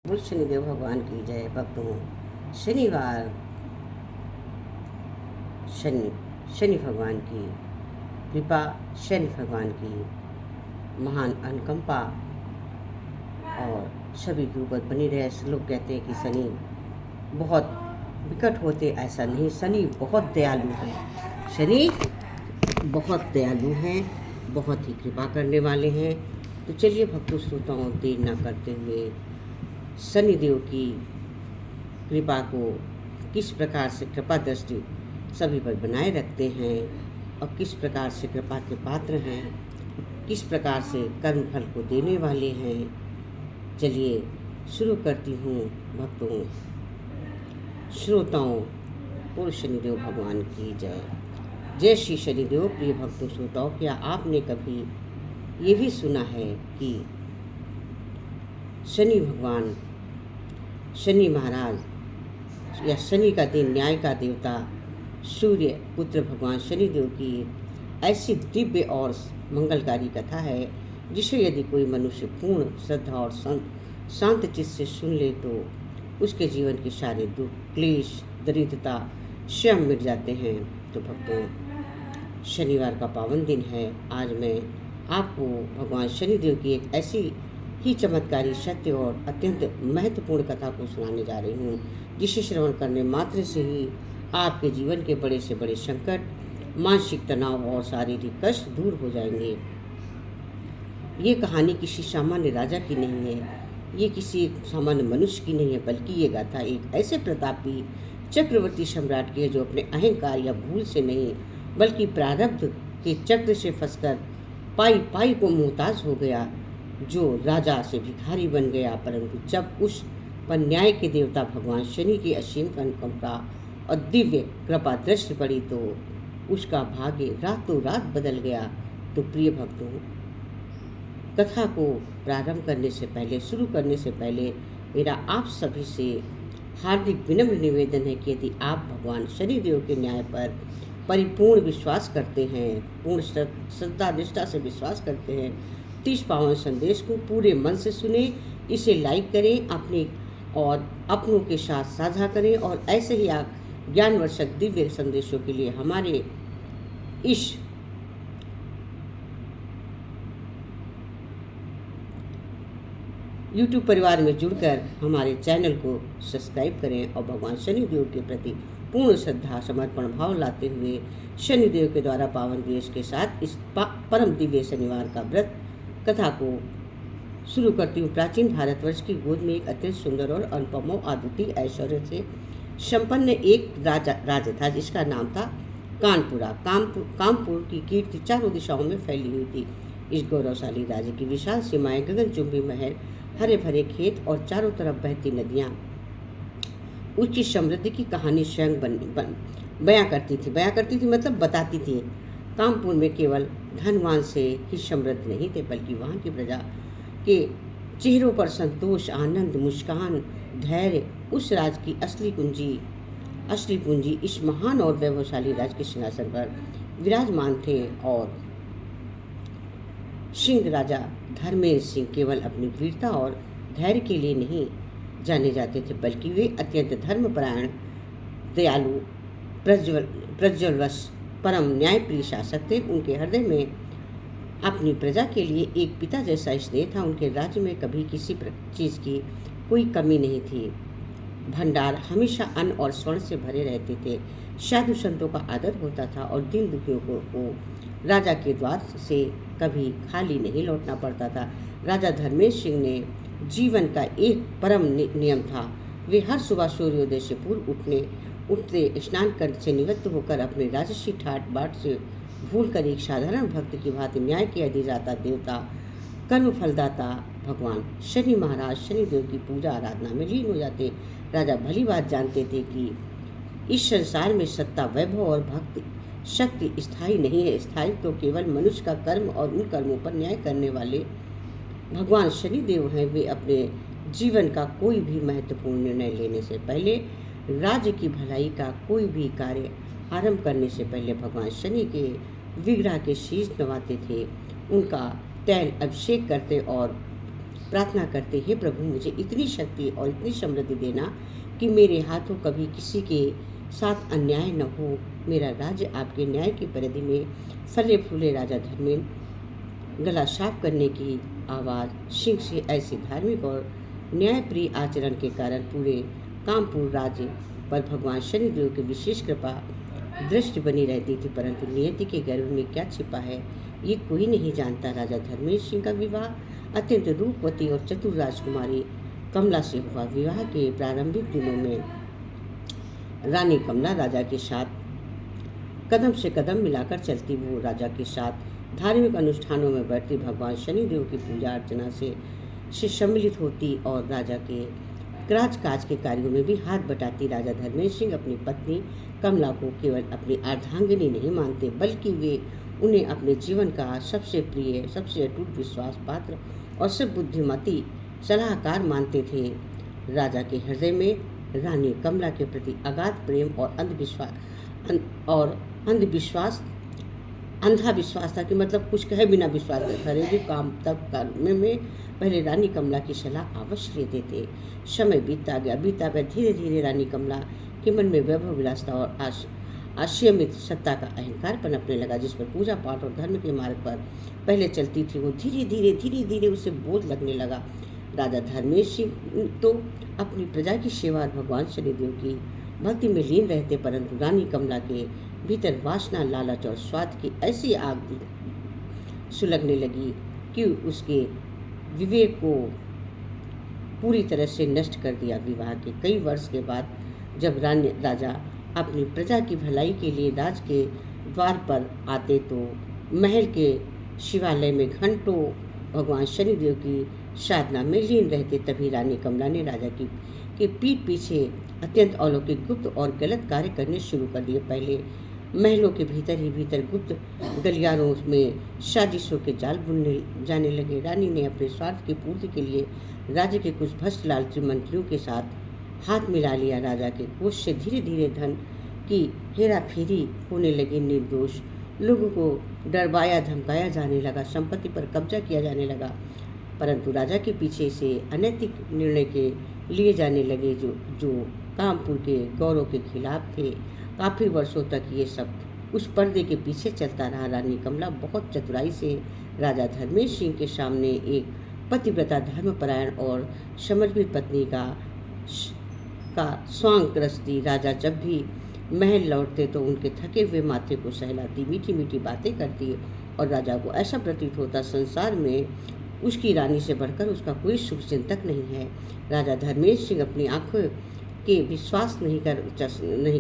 बोल शनिदेव भगवान की जय। भक्तों, शनिवार शनि शनि भगवान की कृपा, शनि भगवान की महान अनुकंपा और सभी के ऊपर बनी रहे। ऐसे लोग कहते हैं कि शनि बहुत विकट होते, ऐसा नहीं। शनि बहुत दयालु है। शनि बहुत दयालु हैं, बहुत ही कृपा करने वाले हैं। तो चलिए भक्तों श्रोताओं, देर न करते हुए शनिदेव की कृपा को किस प्रकार से कृपा दृष्टि सभी पर बनाए रखते हैं और किस प्रकार से कृपा के पात्र हैं, किस प्रकार से कर्म फल को देने वाले हैं, चलिए शुरू करती हूँ। भक्तों श्रोताओं, बोल शनिदेव भगवान की जय। जय श्री शनिदेव। प्रिय भक्तों श्रोताओं, क्या आपने कभी ये भी सुना है कि शनि भगवान, शनि महाराज या शनि का दिन, न्याय का देवता सूर्य पुत्र भगवान शनिदेव की ऐसी दिव्य और मंगलकारी कथा है जिसे यदि कोई मनुष्य पूर्ण श्रद्धा और शांत चित्त से सुन ले तो उसके जीवन के सारे दुख, क्लेश, दरिद्रता स्वयं मिट जाते हैं। तो भक्तों, शनिवार का पावन दिन है। आज मैं आपको भगवान शनिदेव की एक ऐसी ही चमत्कारी, सत्य और अत्यंत महत्वपूर्ण कथा को सुनाने जा रही हूँ, जिसे श्रवण करने मात्र से ही आपके जीवन के बड़े से बड़े संकट, मानसिक तनाव और शारीरिक कष्ट दूर हो जाएंगे। ये कहानी किसी सामान्य राजा की नहीं है, ये किसी सामान्य मनुष्य की नहीं है, बल्कि ये गाथा एक ऐसे प्रतापी चक्रवर्ती सम्राट की है जो अपने अहंकार या भूल से नहीं, बल्कि प्रारब्ध के चक्र से फंसकर पाई पाई को मोहताज हो गया, जो राजा से भिखारी बन गया। परंतु जब उस पर न्याय के देवता भगवान शनि की असीम अनुकंपा और दिव्य कृपा दृष्टि पड़ी तो उसका भाग्य रातों रात बदल गया। तो प्रिय भक्तों, कथा को प्रारंभ करने से पहले, शुरू करने से पहले मेरा आप सभी से हार्दिक विनम्र निवेदन है कि यदि आप भगवान शनिदेव के न्याय पर परिपूर्ण विश्वास करते हैं, पूर्ण श्रद्धा निष्ठा से विश्वास करते हैं, तो इस पावन संदेश को पूरे मन से सुने, इसे लाइक करें, अपने और अपनों के साथ साझा करें और ऐसे ही आप ज्ञानवर्धक दिव्य संदेशों के लिए हमारे इस YouTube परिवार में जुड़कर हमारे चैनल को सब्सक्राइब करें और भगवान शनिदेव के प्रति पूर्ण श्रद्धा समर्पण भाव लाते हुए शनिदेव के द्वारा पावन दिवस के साथ इस परम दिव्य शनिवार का व्रत कथा को शुरू करती हूँ। प्राचीन भारतवर्ष की गोद में एक अत्यंत सुंदर और अनुपम अद्वितीय ऐश्वर्य से संपन्न एक राज्य था जिसका नाम था कानपुरा। कानपुर की कीर्ति चारों दिशाओं में फैली हुई थी। इस गौरवशाली राज्य की विशाल सीमाएं, गगनचुंबी महल, हरे भरे खेत और चारों तरफ बहती नदियां उसकी समृद्धि की कहानी स्वयं बयां करती थी मतलब बताती थी। कानपुर में केवल धनवान से ही समृद्ध नहीं थे, बल्कि वहाँ की प्रजा के चेहरों पर संतोष, आनंद, मुस्कान, धैर्य उस राज की असली पूंजी इस महान और वैभवशाली राज के सिंहासन पर विराजमान थे। और सिंह राजा धर्मेंद्र सिंह केवल अपनी वीरता और धैर्य के लिए नहीं जाने जाते थे, बल्कि वे अत्यंत धर्मपरायण, दयालु, प्रज्वलवश, परम न्यायप्रिय शासक थे। उनके हृदय में अपनी प्रजा के लिए एक पिता जैसा स्नेह था। उनके राज्य में कभी किसी चीज़ की कोई कमी नहीं थी। भंडार हमेशा अन्न और स्वर्ण से भरे रहते थे। साधु संतों का आदर होता था और दीन दुखियों को राजा के द्वार से कभी खाली नहीं लौटना पड़ता था। राजा धर्मेंद्र सिंह ने जीवन का एक परम नियम था। वे हर सुबह सूर्योदय से पूर्व उठते स्नान कर से निवृत्त होकर अपने राजसी ठाट बाट से भूल कर एक साधारण भक्त की भांति न्याय के अधिदाता देवता, कर्म फलदाता भगवान शनि महाराज शनिदेव की पूजा आराधना में लीन हो जाते। राजा भली बात जानते थे कि इस संसार में सत्ता, वैभव और भक्ति शक्ति स्थायी नहीं है। स्थायी तो केवल मनुष्य का कर्म और उन कर्मों पर न्याय करने वाले भगवान शनिदेव हैं। वे अपने जीवन का कोई भी महत्वपूर्ण निर्णय लेने से पहले, राज्य की भलाई का कोई भी कार्य आरंभ करने से पहले भगवान शनि के विग्रह के शीश नवाते थे, उनका तैल अभिषेक करते और प्रार्थना करते, हे प्रभु मुझे इतनी शक्ति और इतनी समृद्धि देना कि मेरे हाथों कभी किसी के साथ अन्याय न हो। मेरा राज्य आपके न्याय की परिधि में फले फूले। राजा धर्मेंद्र गला साफ करने की आवाज़ सिंह से ऐसे धार्मिक और न्यायप्रिय आचरण के कारण पूरे कामपुर राज्य पर भगवान शनिदेव की विशेष कृपा दृष्टि बनी रहती थी। परंतु नियति के गर्भ में क्या छिपा है ये कोई नहीं जानता। राजा धर्मेंद्र सिंह का विवाह अत्यंत रूपवती और चतुर राजकुमारी कमला से हुआ। विवाह के प्रारंभिक दिनों में रानी कमला राजा के साथ कदम से कदम मिलाकर चलती। वो राजा के साथ धार्मिक अनुष्ठानों में बढ़ती, भगवान शनिदेव की पूजा अर्चना से सम्मिलित होती और राजा के राज काज के कार्यों में भी हाथ बटाती। राजा धर्मेंद्र सिंह अपनी पत्नी कमला को केवल अपनी अर्धांगिनी नहीं मानते, बल्कि वे उन्हें अपने जीवन का सबसे प्रिय, सबसे अटूट विश्वास पात्र और सब बुद्धिमती सलाहकार मानते थे। राजा के हृदय में रानी कमला के प्रति अगाध प्रेम और अंधा विश्वास था कि मतलब कुछ कहे बिना विश्वास घरेलू काम तब करने में पहले रानी कमला की सलाह अवश्य लेते थे। समय बीतता गया धीरे धीरे रानी कमला के मन में वैभव विलासता और असीमित सत्ता का अहंकार पनपने लगा। जिस पर पूजा पाठ और धर्म के मार्ग पर पहले चलती थी, वो धीरे धीरे उसे बोझ लगने लगा। राजा धर्मेंद्र सिंह तो अपनी प्रजा की सेवा और भगवान शनिदेव की भक्ति में लीन रहते, परंतु रानी कमला के भीतर वासना, लालच और स्वाद की ऐसी आग सुलगने लगी कि उसके विवेक को पूरी तरह से नष्ट कर दिया। विवाह के कई वर्ष के बाद जब राजा अपनी प्रजा की भलाई के लिए राज के द्वार पर आते तो महल के शिवालय में घंटों भगवान शनिदेव की साधना में लीन रहते। तभी रानी कमला ने राजा के पीठ पीछे अत्यंत अलौकिक, गुप्त और गलत कार्य करने शुरू कर दिए। पहले महलों के भीतर गुप्त गलियारों में साजिशों के जाल बुनने जाने लगे। रानी ने अपने स्वार्थ की पूर्ति के लिए राज्य के कुछ भ्रष्ट लालची मंत्रियों के साथ हाथ मिला लिया। राजा के कोष से धीरे धीरे धन की हेरा फेरी होने लगी। निर्दोष लोगों को डरवाया धमकाया जाने लगा, संपत्ति पर कब्जा किया जाने लगा। परंतु राजा के पीछे से अनैतिक निर्णय के लिए जाने लगे जो कामपुर के गौरव के खिलाफ थे। काफ़ी वर्षों तक ये सब उस पर्दे के पीछे चलता रहा। रानी कमला बहुत चतुराई से राजा धर्मेंद्र सिंह के सामने एक पतिव्रता, धर्मपरायण और समर्पित पत्नी का स्वांग रचती। राजा जब भी महल लौटते तो उनके थके हुए माथे को सहलाती, मीठी मीठी बातें करती और राजा को ऐसा प्रतीत होता संसार में उसकी रानी से बढ़कर उसका कोई शुभचिंतक नहीं है। राजा धर्मेंद्र सिंह अपनी आंखों के विश्वास नहीं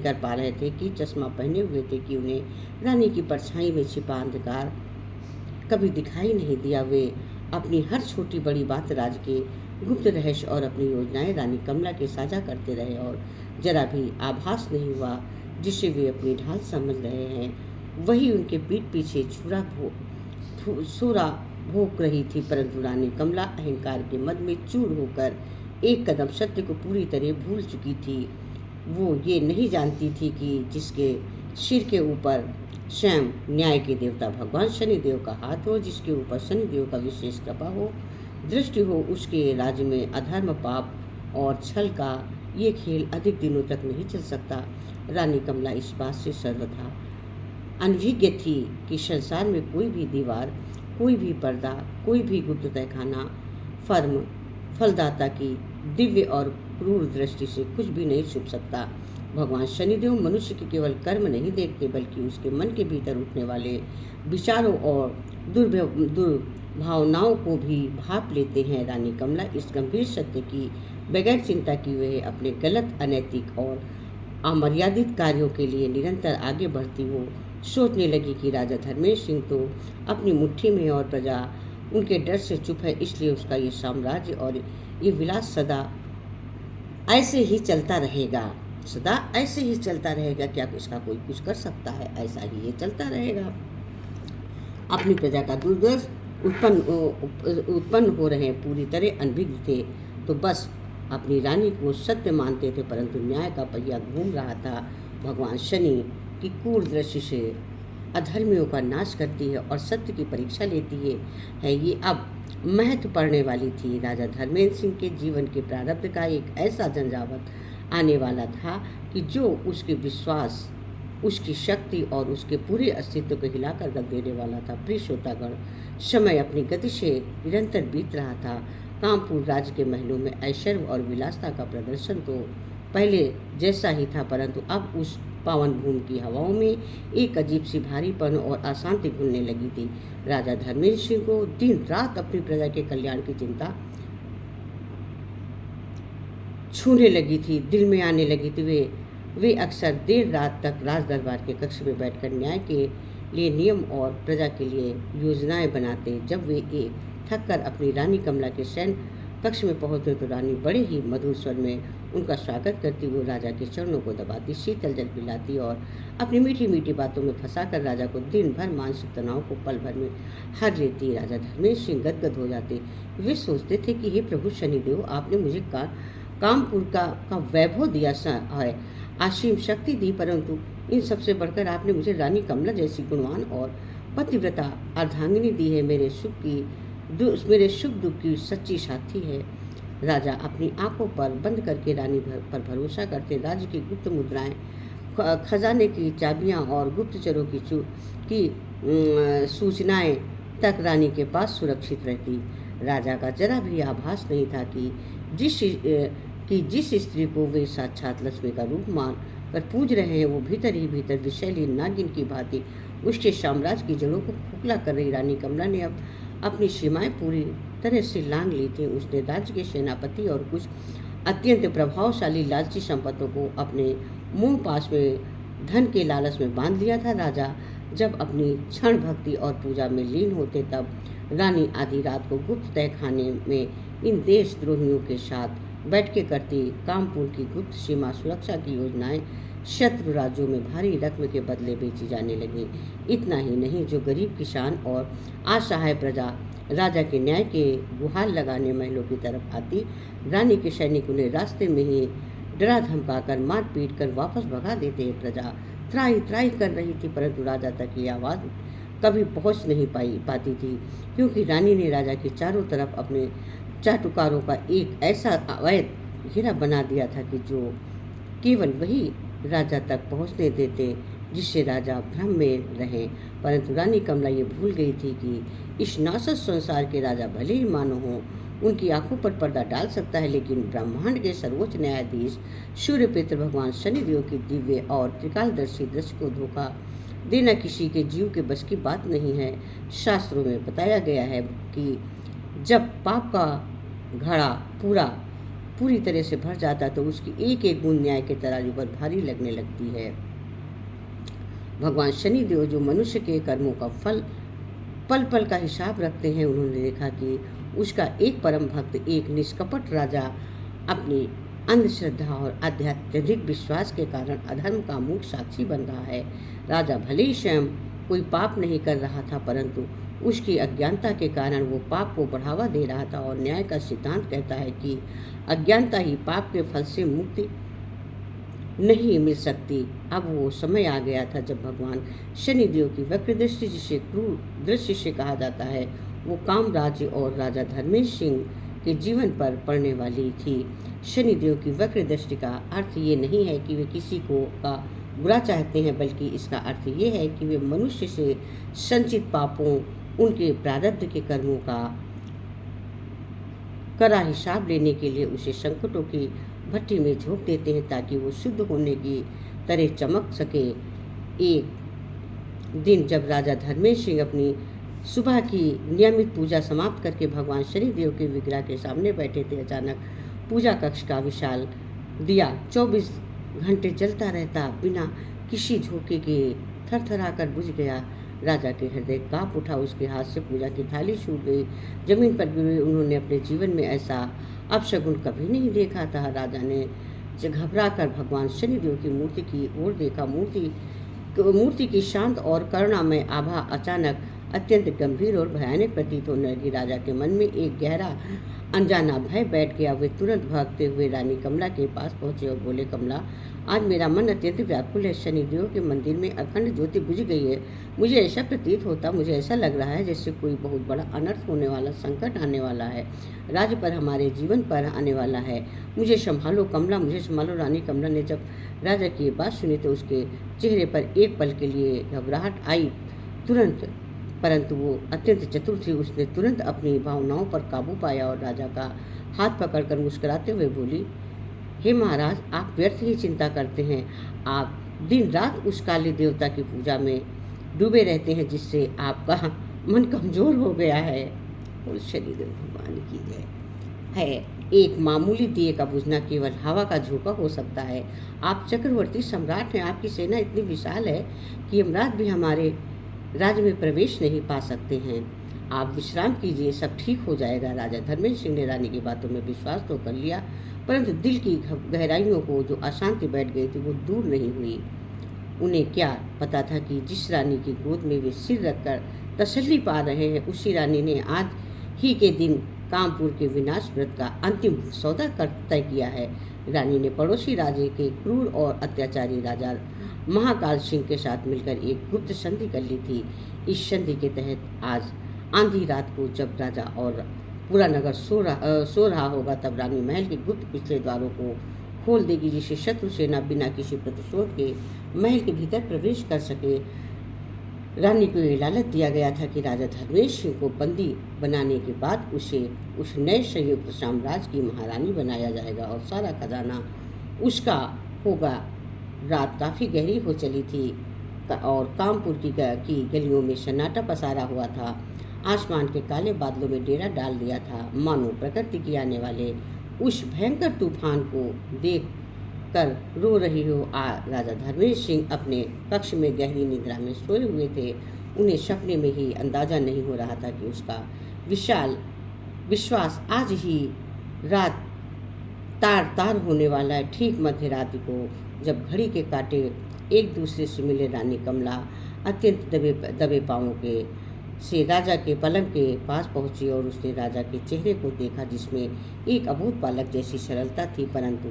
कर पा रहे थे कि चश्मा पहने हुए थे कि उन्हें रानी की परछाई में छिपा अंधकार कभी दिखाई नहीं दिया। वे अपनी हर छोटी बड़ी बात राज के गुप्त रहस्य और अपनी योजनाएं रानी कमला के साझा करते रहे और जरा भी आभास नहीं हुआ जिसे वे अपनी ढाल समझ रहे हैं वही उनके पीठ पीछे छुरा भोंक रही थी। परंतु रानी कमला अहंकार के मद में चूर होकर एक कदम सत्य को पूरी तरह भूल चुकी थी। वो ये नहीं जानती थी कि जिसके सिर के ऊपर स्वयं न्याय के देवता भगवान शनिदेव का हाथ हो, जिसके ऊपर शनिदेव का विशेष कृपा हो, दृष्टि हो, उसके राज्य में अधर्म, पाप और छल का ये खेल अधिक दिनों तक नहीं चल सकता। रानी कमला इस बात से सर्वथा अनभिज्ञ थी कि संसार में कोई भी दीवार, कोई भी पर्दा, कोई भी गुप्त तहखाना फलदाता की दिव्य और क्रूर दृष्टि से कुछ भी नहीं छुप सकता। भगवान शनिदेव मनुष्य के केवल कर्म नहीं देखते बल्कि उसके मन के भीतर उठने वाले विचारों और दुर्भावनाओं को भी भाप लेते हैं। रानी कमला इस गंभीर सत्य की बगैर चिंता किए हुए अपने गलत, अनैतिक और अमर्यादित कार्यों के लिए निरंतर आगे बढ़ती। वो सोचने लगी कि राजा धर्मेंद्र सिंह तो अपनी मुट्ठी में और प्रजा उनके डर से चुप है, इसलिए उसका ये साम्राज्य और ये विलास सदा ऐसे ही चलता रहेगा। क्या इसका कोई कुछ कर सकता है? ऐसा ही ये चलता रहेगा। अपनी प्रजा का दुर्दर्श उत्पन्न हो रहे पूरी तरह अनभिज्ञ थे तो बस अपनी रानी को सत्य मानते थे, परंतु न्याय का पहिया घूम रहा था। भगवान शनि की क्रूर दृष्टि से अधर्मियों का नाश करती है और सत्य की परीक्षा लेती है। ये अब महत्व पड़ने वाली थी। राजा धर्मेंद्र सिंह के जीवन के प्रारब्ध का एक ऐसा झंझावात आने वाला था कि जो उसके विश्वास, उसकी शक्ति और उसके पूरे अस्तित्व को हिलाकर रख देने वाला था। प्रिय श्रोतागण, समय अपनी गति से निरंतर बीत रहा था। कानपुर राज्य के महलों में ऐश्वर्य और विलासता का प्रदर्शन तो पहले जैसा ही था, परंतु अब उस पावन भूमि की हवाओं में एक अजीब सी भारीपन और अशांति घुलने लगी थी। राजा धर्मेंद्र सिंह को दिन रात अपनी प्रजा के कल्याण की चिंता छूने लगी थी, दिल में आने लगी थी। वे अक्सर देर रात तक राज दरबार के कक्ष में बैठकर न्याय के लिए नियम और प्रजा के लिए योजनाएं बनाते। जब वे थक कर अपनी रानी कमला के शयन कक्ष में पहुंचे तो रानी बड़े ही मधुर स्वर में उनका स्वागत करती। वो राजा के चरणों को दबाती, शीतल जल पिलाती और अपनी मीठी मीठी बातों में फंसाकर राजा को दिन भर मानसिक तनाव को पल भर में हर लेती। राजा धर्मेंद्र सिंह गदगद हो जाते। वे सोचते थे कि हे प्रभु शनिदेव, आपने मुझे कानपुर का वैभव दिया है, असीम शक्ति दी, परंतु इन सबसे बढ़कर आपने मुझे रानी कमला जैसी गुणवान और पतिव्रता अर्धांगिनी दी है। मेरे सुख दुख की सच्ची साथी है। राजा अपनी आंखों पर बंद करके रानी पर भरोसा करते। राज्य की गुप्त मुद्राएं, खजाने की चाबियां और गुप्तचरों की सूचनाएं तक रानी के पास सुरक्षित रहती। राजा का जरा भी आभास नहीं था कि जिस स्त्री को वे साक्षात लक्ष्मी का रूप मान कर पूज रहे हैं, वो भीतर ही भीतर विषैली नागिन की भांति उसके साम्राज्य की जड़ों को खोखला कर रही। रानी कमला ने अब अपनी सीमाएं पूरी तरह से लांघ ली थी। उसने राज्य के सेनापति और कुछ अत्यंत प्रभावशाली लालची संपत्तियों को अपने मुंह पास में धन के लालच में बांध लिया था। राजा जब अपनी क्षण भक्ति और पूजा में लीन होते, तब रानी आधी रात को गुप्त तहखाने में इन देशद्रोहियों के साथ बैठ के करती। कानपुर की गुप्त सीमा सुरक्षा की योजनाएं शत्रु राज्यों में भारी रकम के बदले बेची जाने लगी। इतना ही नहीं, जो गरीब किसान और असहाय प्रजा राजा के न्याय के गुहार लगाने महलों की तरफ आती, रानी के सैनिक उन्हें रास्ते में ही डरा धमकाकर मार पीट कर वापस भगा देते। प्रजा त्राही त्राही कर रही थी, परंतु राजा तक ये आवाज़ कभी पहुंच नहीं पाती थी, क्योंकि रानी ने राजा के चारों तरफ अपने चाटुकारों का एक ऐसा अवैध घेरा बना दिया था कि जो केवल वही राजा तक पहुंचने देते जिससे राजा भ्रम में रहे। परंतु रानी कमला ये भूल गई थी कि इस नासत संसार के राजा भले ही मानो हों, उनकी आंखों पर पर्दा डाल सकता है, लेकिन ब्रह्मांड के सर्वोच्च न्यायाधीश सूर्य पितृ भगवान शनिदेव की दिव्य और त्रिकालदर्शी दृष्टि को धोखा देना किसी के जीव के बस की बात नहीं है। शास्त्रों में बताया गया है कि जब पाप का घड़ा पूरी तरह से भर जाता तो उसकी एक एक बूंद न्याय के तराजू पर भारी लगने लगती है। भगवान शनिदेव जो मनुष्य के कर्मों का पल पल का हिसाब रखते हैं, उन्होंने देखा कि उसका एक परम भक्त, एक निष्कपट राजा अपनी अंधश्रद्धा और अत्यधिक विश्वास के कारण अधर्म का मूक साक्षी बन रहा है। राजा भले ही स्वयं कोई पाप नहीं कर रहा था, परंतु उसकी अज्ञानता के कारण वो पाप को बढ़ावा दे रहा था। और न्याय का सिद्धांत कहता है कि अज्ञानता ही पाप के फल से मुक्ति नहीं मिल सकती। अब वो समय आ गया था जब भगवान शनिदेव की वक्र दृष्टि, जिसे क्रूर दृष्टि से कहा जाता है, वो कामराज्य और राजा धर्मेंद्र सिंह के जीवन पर पड़ने वाली थी। शनिदेव की वक्र दृष्टि का अर्थ ये नहीं है कि वे किसी का बुरा चाहते हैं, बल्कि इसका अर्थ ये है कि वे मनुष्य से संचित पापों, उनके प्रारब्ध के कर्मों का कड़ा हिसाब लेने के लिए उसे संकटों की भट्टी में झोंक देते हैं, ताकि वो शुद्ध होने की तरह चमक सके। एक दिन जब राजा धर्मेंद्र सिंह अपनी सुबह की नियमित पूजा समाप्त करके भगवान शनिदेव के विग्रह के सामने बैठे थे, अचानक पूजा कक्ष का विशाल दिया 24 घंटे जलता रहता बिना किसी झोंके के थरथराकर बुझ गया। राजा के हृदय कांप उठा, उसके हाथ से पूजा की थाली छूट गई, जमीन पर गिरी। उन्होंने अपने जीवन में ऐसा अपशगुन कभी नहीं देखा था। राजा ने घबराकर भगवान शनिदेव की मूर्ति की ओर देखा। मूर्ति की शांत और करुणामय आभा अचानक अत्यंत गंभीर और भयानक प्रतीत होने लगी। राजा के मन में एक गहरा अनजाना भय बैठ गया। वे तुरंत भागते हुए रानी कमला के पास पहुंचे और बोले, कमला, आज मेरा मन अत्यंत व्याकुल है। शनिदेव के मंदिर में अखंड ज्योति बुझ गई है। मुझे ऐसा प्रतीत होता, मुझे ऐसा लग रहा है जैसे कोई बहुत बड़ा अनर्थ होने वाला, संकट आने वाला है, राज्य पर, हमारे जीवन पर आने वाला है। मुझे संभालो कमला, मुझे संभालो। रानी कमला ने जब राजा की बात सुनी तो उसके चेहरे पर एक पल के लिए घबराहट आई, तुरंत, परंतु वो अत्यंत चतुर थी। उसने तुरंत अपनी भावनाओं पर काबू पाया और राजा का हाथ पकड़कर मुस्कुराते हुए बोली, हे महाराज, आप व्यर्थ ही चिंता करते हैं। आप दिन रात उस काली देवता की पूजा में डूबे रहते हैं, जिससे आपका मन कमजोर हो गया है। और शनिदेव भगवान की जय। है एक मामूली दिए का बुझना केवल हवा का झोंका हो सकता है। आप चक्रवर्ती सम्राट हैं। आपकी सेना इतनी विशाल है कि यमराज भी हमारे राज्य में प्रवेश नहीं पा सकते हैं। आप विश्राम कीजिए, सब ठीक हो जाएगा। राजा धर्मेंद्र सिंह ने रानी की बातों में विश्वास तो कर लिया, परंतु दिल की गहराइयों को जो अशांति बैठ गई थी वो दूर नहीं हुई। उन्हें क्या पता था कि जिस रानी की गोद में वे सिर रखकर तसल्ली पा रहे हैं, उसी रानी ने आज ही के दिन कामपुर के विनाश व्रत का अंतिम सौदा तय किया है। रानी ने पड़ोसी राज्य के क्रूर और अत्याचारी राजा महाकाल सिंह के साथ मिलकर एक गुप्त संधि कर ली थी। इस संधि के तहत आज आंधी रात को जब राजा और पूरा नगर सो रहा होगा, तब रानी महल के गुप्त पिछले द्वारों को खोल देगी, जिससे शत्रु सेना बिना किसी प्रतिशोध के महल के भीतर प्रवेश कर सके। रानी को ये लालच दिया गया था कि राजा धर्मेंद्र सिंह को बंदी बनाने के बाद उसे उस नए संयुक्त साम्राज्य की महारानी बनाया जाएगा और सारा खजाना उसका होगा। रात काफ़ी गहरी हो चली थी और कामपुर की गलियों में सन्नाटा पसारा हुआ था। आसमान के काले बादलों में डेरा डाल दिया था, मानो प्रकृति की आने वाले उस भयंकर तूफान को देख कर रो रही हो। राजा धर्मेंद्र सिंह अपने कक्ष में गहरी निद्रा में सोए हुए थे। उन्हें सपने में ही अंदाजा नहीं हो रहा था कि उसका विशाल विश्वास आज ही रात तार तार होने वाला है। ठीक मध्य रात्रि को जब घड़ी के कांटे एक दूसरे से मिले, रानी कमला अत्यंत दबे पाँवों के से राजा के पलंग के पास पहुंची और उसने राजा के चेहरे को देखा, जिसमें एक अबोध बालक जैसी सरलता थी, परंतु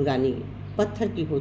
रानी पत्थर की हो